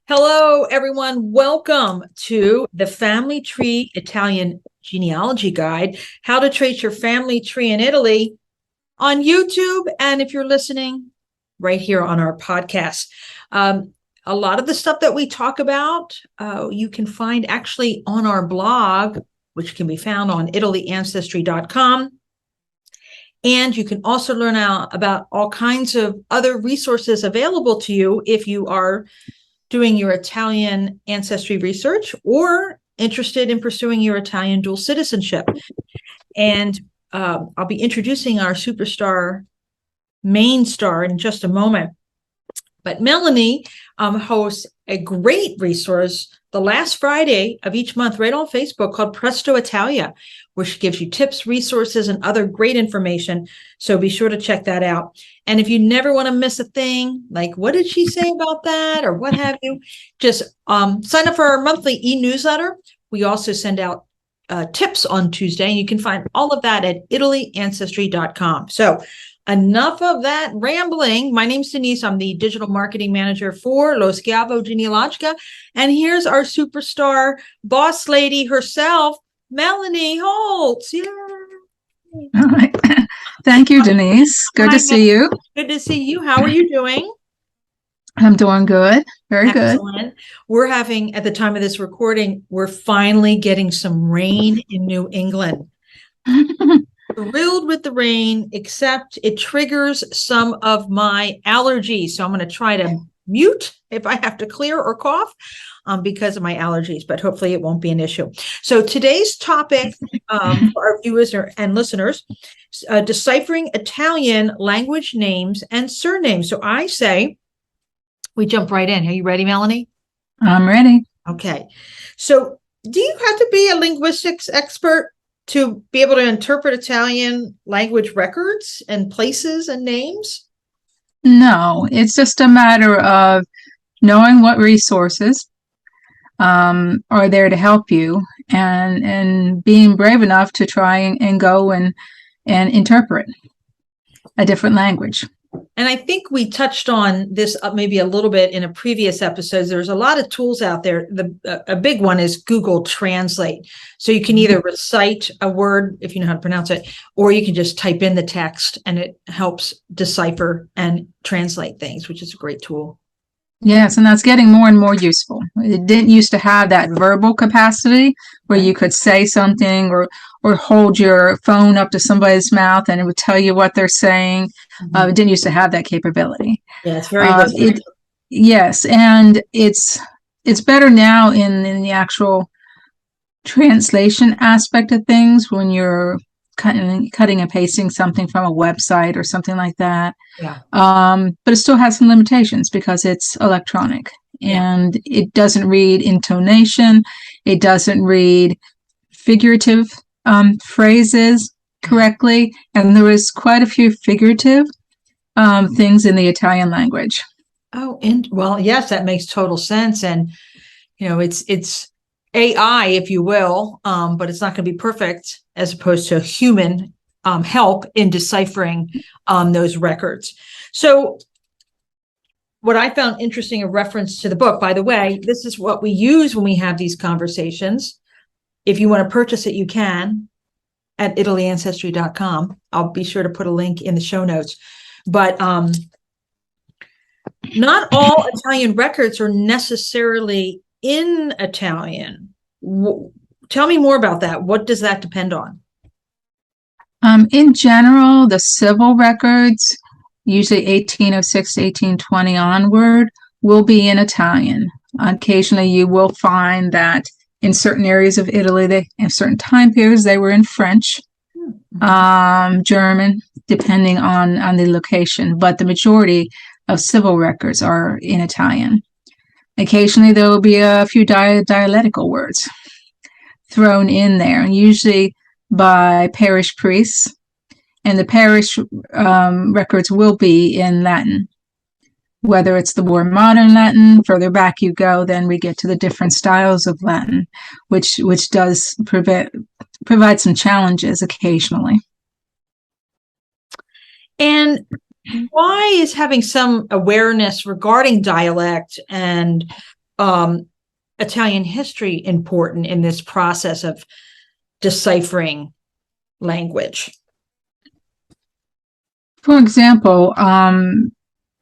Hello, everyone. Welcome to the Family Tree Italian Genealogy Guide, how to trace your family tree in Italy on YouTube. And if you're listening right here on our podcast, a lot of the stuff that we talk about, you can find actually on our blog, which can be found on italyancestry.com. And you can also learn about all kinds of other resources available to you if you are doing your Italian ancestry research or interested in pursuing your Italian dual citizenship. And I'll be introducing our superstar main star in just a moment. But Melanie hosts a great resource the last Friday of each month right on Facebook called Presto Italia, where she gives you tips, resources, and other great information. So be sure to check that out. And if you never want to miss a thing, like what did she say about that or what have you, just sign up for our monthly e-newsletter. We also send out tips on Tuesday, and you can find all of that at italyancestry.com. So enough of that rambling. My name's Denise. I'm the digital marketing manager for Lo Schiavo Genealogica. And here's our superstar boss lady herself, Melanie Holtz. Yay. All right. Thank you, Denise. Good to see you. Good to see you. How are you doing? I'm doing good. Very Excellent. We're having, at the time of this recording, we're finally getting some rain in New England. Thrilled with the rain, except it triggers some of my allergies. So I'm going to try to mute if I have to clear or cough because of my allergies, but hopefully it won't be an issue. So today's topic for our viewers and listeners, deciphering Italian language names and surnames. So I say we jump right in. Are you ready, Melanie? I'm ready. Okay. So do you have to be a linguistics expert to be able to interpret Italian language records and places and names? No, it's just a matter of knowing what resources are there to help you and being brave enough to try and go and interpret a different language. And I think we touched on this maybe a little bit in a previous episode. There's a lot of tools out there. A big one is Google Translate. So you can either recite a word, if you know how to pronounce it, or you can just type in the text and it helps decipher and translate things, which is a great tool. Yes, and that's getting more and more useful. It didn't used to have that verbal capacity where you could say something or hold your phone up to somebody's mouth and it would tell you what they're saying. It didn't used to have that capability. Yeah, it's very yes, and it's better now in the actual translation aspect of things when you're cutting and pasting something from a website or something like that. Yeah. But it still has some limitations because it's electronic and it doesn't read intonation. It doesn't read figurative phrases correctly. And there is quite a few figurative things in the Italian language. Oh, and well, yes, that makes total sense. And, you know, it's AI, if you will, but it's not going to be perfect as opposed to human help in deciphering those records. So what I found interesting in reference to the book, by the way, this is what we use when we have these conversations. If you want to purchase it, you can at italyancestry.com. I'll be sure to put a link in the show notes. But not all Italian records are necessarily in Italian. Tell me more about that. What does that depend on? In general, the civil records, usually 1806 to 1820 onward, will be in Italian. Occasionally, you will find that in certain areas of Italy, in certain time periods, they were in French, German, depending on the location. But the majority of civil records are in Italian. Occasionally, there will be a few dialectical words thrown in there, and usually by parish priests, and the parish records will be in Latin. Whether it's the more modern Latin, further back you go, then we get to the different styles of Latin, which does provide some challenges occasionally. And why is having some awareness regarding dialect and Italian history important in this process of deciphering language? For example,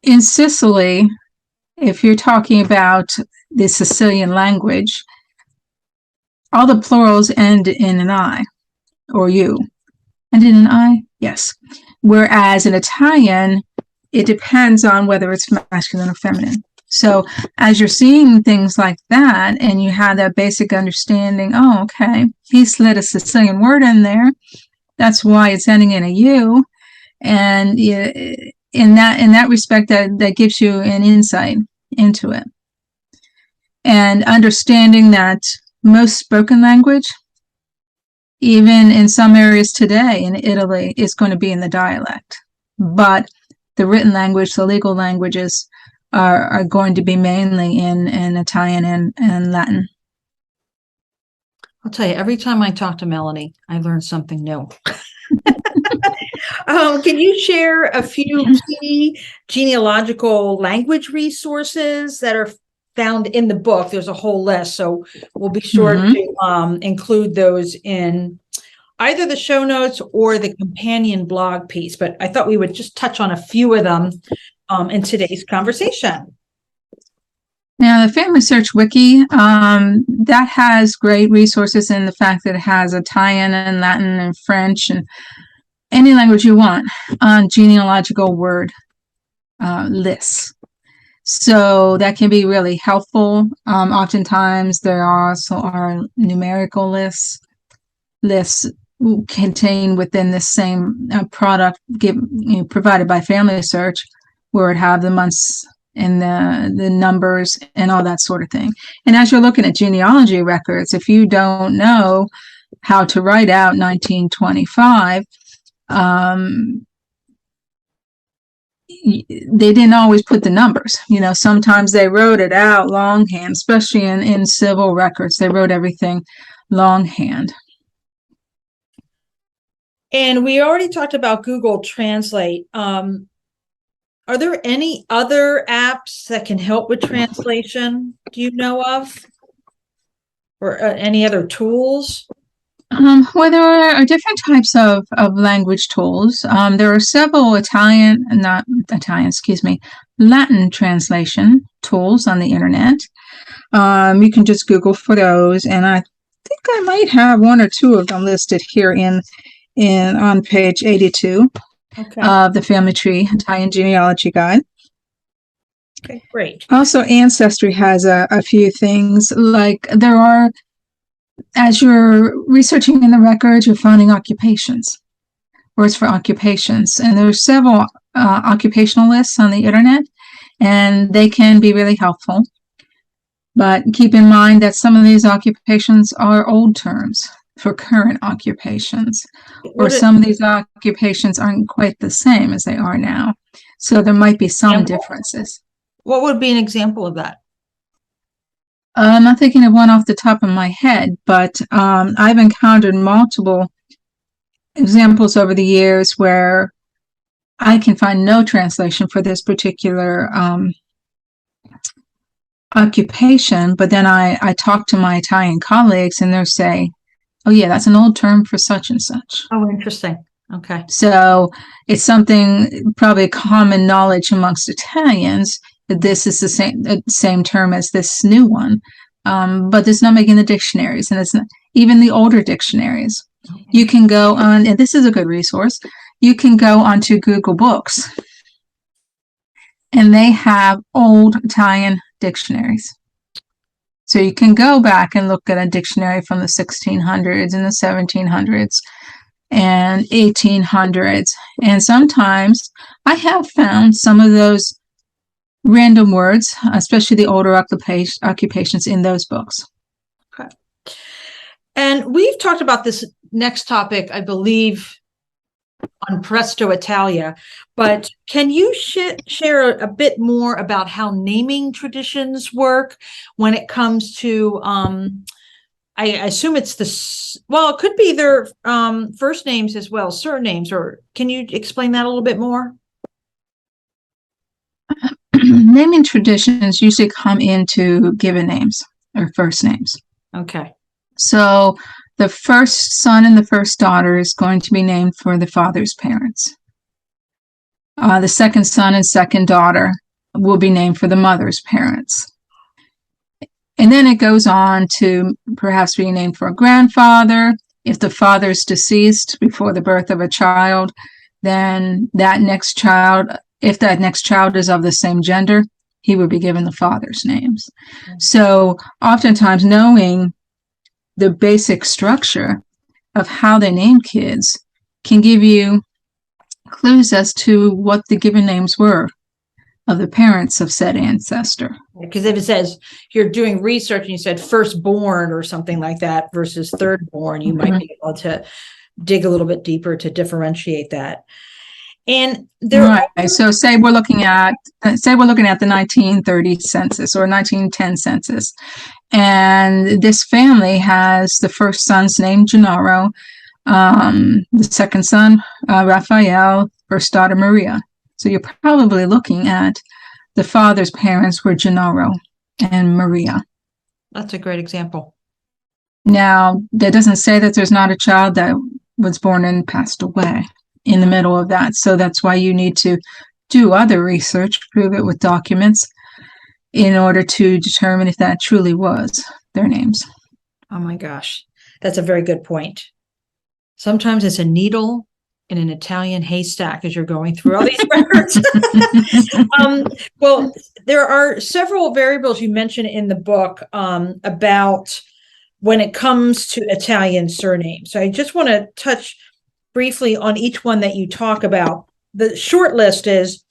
in Sicily, if you're talking about the Sicilian language, all the plurals end in an I or U. End in an I? Yes. Whereas in Italian, it depends on whether it's masculine or feminine. So as you're seeing things like that and you have that basic understanding, oh, okay, he slid a Sicilian word in there. That's why it's ending in a U. And in that respect, that gives you an insight into it. And understanding that most spoken language, even in some areas today in Italy, is going to be in the dialect. But the written language, the legal languages, are going to be mainly in Italian and Latin. I'll tell you, every time I talk to Melanie, I learn something new. Can you share a few key genealogical language resources that are found in the book? There's a whole list, so we'll be sure to include those in either the show notes or the companion blog piece. But I thought we would just touch on a few of them in today's conversation. Now, the Family Search Wiki, that has great resources in the fact that it has Italian and Latin and French and any language you want on genealogical word lists. So that can be really helpful. Oftentimes there also are numerical lists contained within the same product provided by Family Search, where it have the months and the numbers and all that sort of thing. And as you're looking at genealogy records, if you don't know how to write out 1925, they didn't always put the numbers. Sometimes they wrote it out longhand, especially in civil records. They wrote everything longhand. And we already talked about Google Translate. Are there any other apps that can help with translation? Do you know of? Or any other tools? Well, there are different types of language tools. There are several Latin translation tools on the internet. You can just Google for those, and I think I might have one or two of them listed here on page 82 of the Family Tree Italian Genealogy Guide. Okay, great. Also, Ancestry has a few things, like there are, as you're researching in the records, you're finding occupations, words for occupations. And there are several occupational lists on the internet, and they can be really helpful. But keep in mind that some of these occupations are old terms for current occupations, or some of these occupations aren't quite the same as they are now. So there might be some differences. What would be an example of that? I'm not thinking of one off the top of my head, but I've encountered multiple examples over the years where I can find no translation for this particular occupation, but then I talk to my Italian colleagues and they'll say, oh yeah, that's an old term for such and such. Oh, interesting. Okay. So it's something, probably common knowledge amongst Italians, that this is the same term as this new one, but it's not making the dictionaries, and it's not even the older dictionaries. Okay. You can go on, and this is a good resource, you can go onto Google Books, and they have old Italian dictionaries. So you can go back and look at a dictionary from the 1600s and the 1700s and 1800s. And sometimes I have found some of those random words, especially the older occupations, in those books. Okay. And we've talked about this next topic, I believe, on Presto Italia, but can you share a bit more about how naming traditions work when it comes to, I assume it's it could be their first names as well, surnames, or can you explain that a little bit more? naming traditions usually come into given names or first names. Okay. So the first son and the first daughter is going to be named for the father's parents. The second son and second daughter will be named for the mother's parents. And then it goes on to perhaps being named for a grandfather. If the father's deceased before the birth of a child, then that next child, if that next child is of the same gender, he would be given the father's names. So oftentimes knowing the basic structure of how they name kids can give you clues as to what the given names were of the parents of said ancestor. Because if it says you're doing research and you said firstborn or something like that versus thirdborn, you might be able to dig a little bit deeper to differentiate that. And there, right. So say we're looking at the 1930 census or 1910 census, and this family has the first son's name Gennaro, the second son Raphael, first daughter Maria. So you're probably looking at the father's parents were Gennaro and Maria. That's a great example. Now, that doesn't say that there's not a child that was born and passed away in the middle of that. So that's why you need to do other research, prove it with documents, in order to determine if that truly was their names. Oh my gosh, that's a very good point. Sometimes it's a needle in an Italian haystack as you're going through all these records. Well, there are several variables you mentioned in the book about when it comes to Italian surnames. So I just want to touch briefly on each one that you talk about. The short list is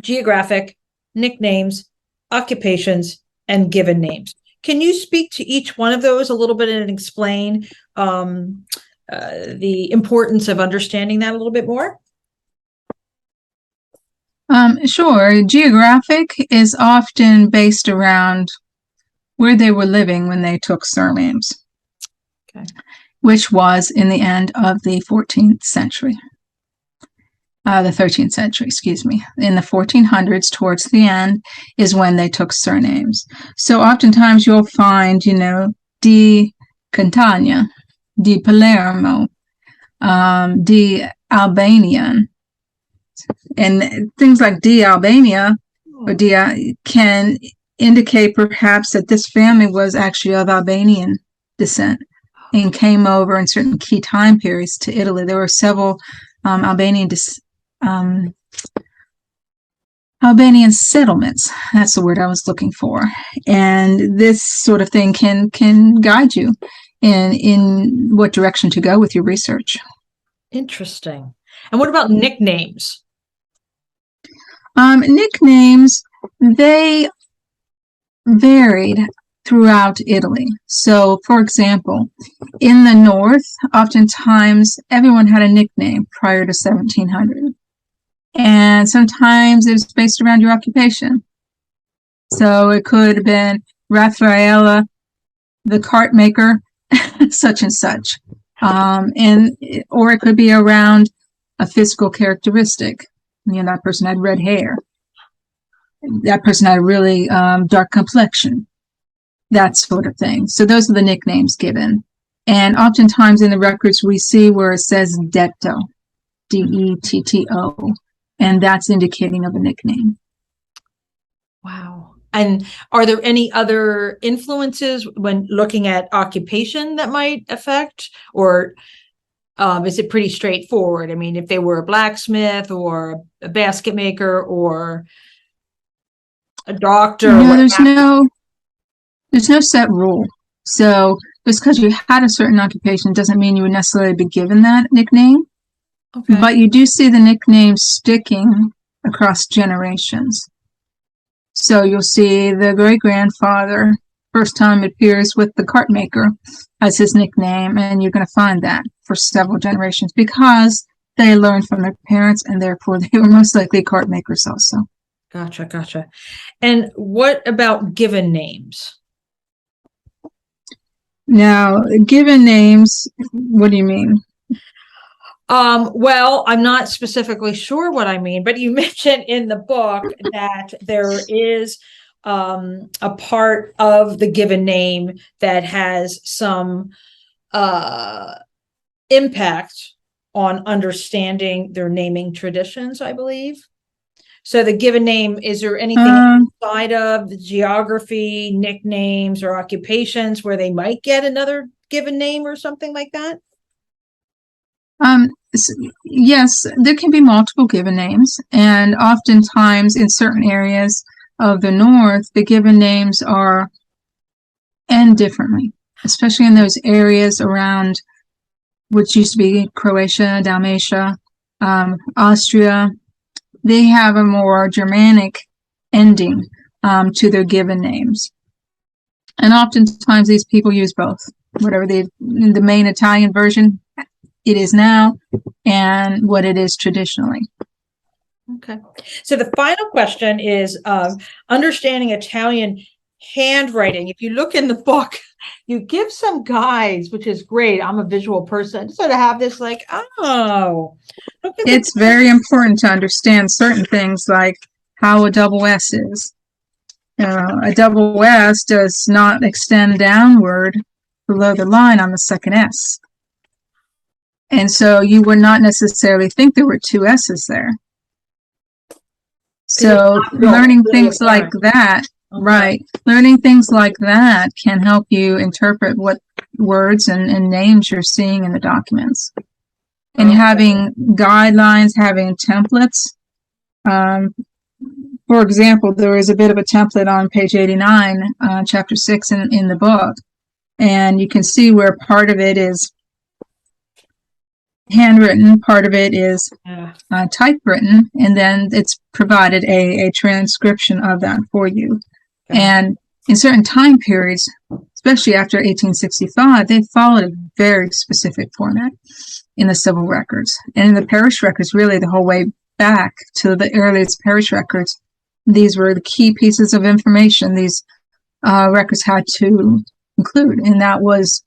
geographic, nicknames, occupations, and given names. Can you speak to each one of those a little bit and explain the importance of understanding that a little bit more? Sure. Geographic is often based around where they were living when they took surnames, which was in the end of the 14th century. The 13th century, excuse me. In the 1400s, towards the end, is when they took surnames. So oftentimes you'll find, di Catania, di Palermo, di Albanian, and things like di Albania or di can indicate perhaps that this family was actually of Albanian descent and came over in certain key time periods to Italy. There were several Albanian settlements. That's the word I was looking for. And this sort of thing can guide you in what direction to go with your research. Interesting. And what about nicknames? Nicknames, they varied throughout Italy. So, for example, in the north, oftentimes everyone had a nickname prior to 1700. And sometimes it was based around your occupation. So it could have been Raffaella, the cart maker, such and such. Or it could be around a physical characteristic. That person had red hair. That person had a really dark complexion. That sort of thing. So those are the nicknames given. And oftentimes in the records we see where it says detto, D-E-T-T-O, and that's indicating of a nickname. Wow. And are there any other influences when looking at occupation that might affect, or is it pretty straightforward? I mean, if they were a blacksmith or a basket maker or a doctor? No, there's no set rule. So just because you had a certain occupation doesn't mean you would necessarily be given that nickname. Okay. But you do see the nickname sticking across generations. So you'll see the great-grandfather, first time it appears with the cart maker as his nickname, and you're going to find that for several generations because they learned from their parents, and therefore they were most likely cart makers also. Gotcha. And what about given names? Now, given names, what do you mean? Well, I'm not specifically sure what I mean, but you mentioned in the book that there is a part of the given name that has some impact on understanding their naming traditions, I believe. So the given name, is there anything outside of the geography, nicknames, or occupations where they might get another given name or something like that? Yes, there can be multiple given names, and oftentimes in certain areas of the North, the given names are end differently, especially in those areas around which used to be Croatia, Dalmatia, Austria. They have a more Germanic ending to their given names. And oftentimes these people use both, whatever the main Italian version it is now and what it is traditionally. Okay. So the final question is understanding Italian handwriting. If you look in the book, you give some guides, which is great. I'm a visual person. So to have this like, oh. It's very important to understand certain things like how a double S is. A double S does not extend downward below the line on the second S. And so you would not necessarily think there were two S's there. So learning things like that, right, learning things like that can help you interpret what words and names you're seeing in the documents. And having guidelines, having templates. For example, there is a bit of a template on page 89, chapter 6 in the book. And you can see where part of it is handwritten, part of it is typewritten, and then it's provided a transcription of that for you. And in certain time periods, especially after 1865, they followed a very specific format in the civil records. And in the parish records, really the whole way back to the earliest parish records, these were the key pieces of information these records had to include, and that was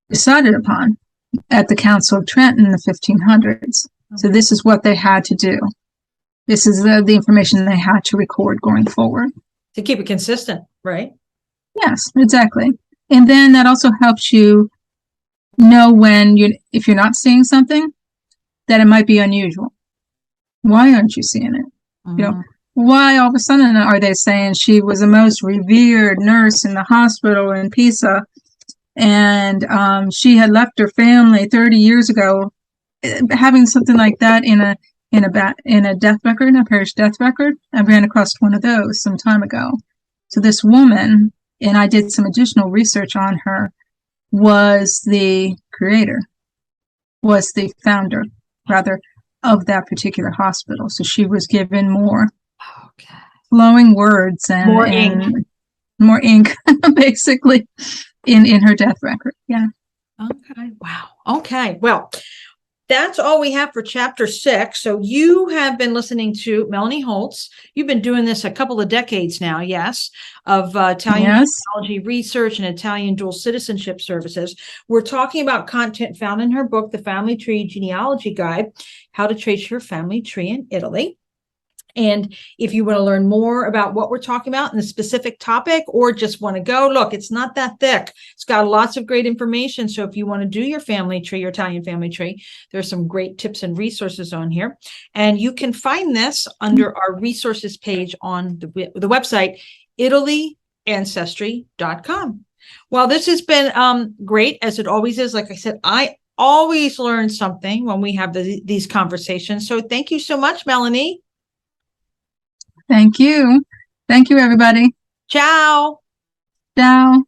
decided upon at the Council of Trent in the 1500s. So this is what they had to do. This is the information they had to record going forward. To keep it consistent, right? Yes, exactly. And then that also helps you know when if you're not seeing something, that it might be unusual. Why aren't you seeing it? You know, why all of a sudden are they saying she was the most revered nurse in the hospital in Pisa, and she had left her family 30 years ago? Having something like that in a death record, a parish death record, I ran across one of those some time ago. So this woman, and I did some additional research on her, was the creator, was the founder, rather, of that particular hospital. So she was given more flowing words and more ink, basically, in her death record. Yeah. Okay. Wow. Okay. Well, that's all we have for chapter 6. So you have been listening to Melanie Holtz. You've been doing this a couple of decades now, yes, of Italian genealogy research and Italian dual citizenship services. We're talking about content found in her book, The Family Tree Genealogy Guide, How to Trace Your Family Tree in Italy. And if you want to learn more about what we're talking about in a specific topic, or just want to go, look, it's not that thick. It's got lots of great information. So if you want to do your family tree, your Italian family tree, there's some great tips and resources on here. And you can find this under our resources page on the website, ItalyAncestry.com. Well, this has been great, as it always is. Like I said, I always learn something when we have these conversations. So thank you so much, Melanie. Thank you. Thank you, everybody. Ciao. Ciao.